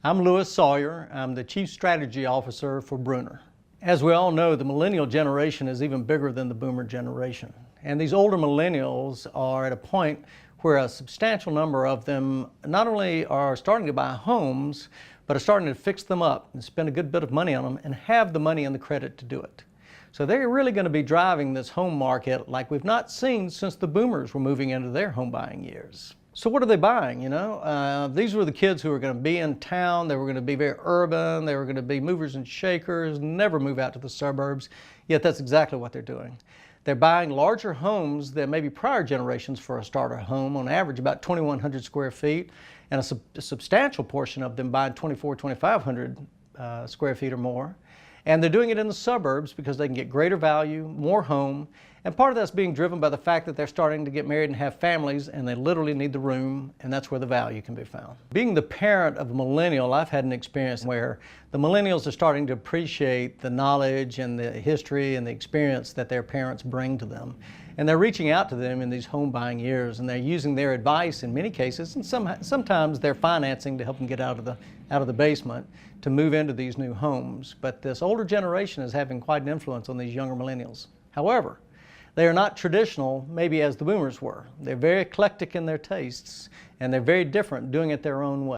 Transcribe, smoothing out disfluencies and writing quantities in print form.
I'm Lewis Sawyer. I'm the Chief Strategy Officer for Bruner. As we all know, the millennial generation is even bigger than the boomer generation. And these older millennials are at a point where a substantial number of them not only are starting to buy homes, but are starting to fix them up and spend a good bit of money on them and have the money and the credit to do it. So they're really going to be driving this home market like we've not seen since the boomers were moving into their home buying years. So what are they buying, These were the kids who were going to be in town. They were going to be very urban. They were going to be movers and shakers, never move out to the suburbs. Yet that's exactly what they're doing. They're buying larger homes than maybe prior generations for a starter home, on average about 2,100 square feet, and a substantial portion of them buying 2,500 square feet or more. And they're doing it in the suburbs because they can get greater value, more home, and part of that's being driven by the fact that they're starting to get married and have families, and they literally need the room, and that's where the value can be found. Being the parent of a millennial, I've had an experience where the millennials are starting to appreciate the knowledge and the history and the experience that their parents bring to them. And they're reaching out to them in these home buying years, and they're using their advice in many cases, and sometimes they're financing to help them get out of the basement to move into these new homes. But this older generation is having quite an influence on these younger millennials. However, they are not traditional, maybe as the boomers were. They're very eclectic in their tastes, and they're very different, doing it their own way.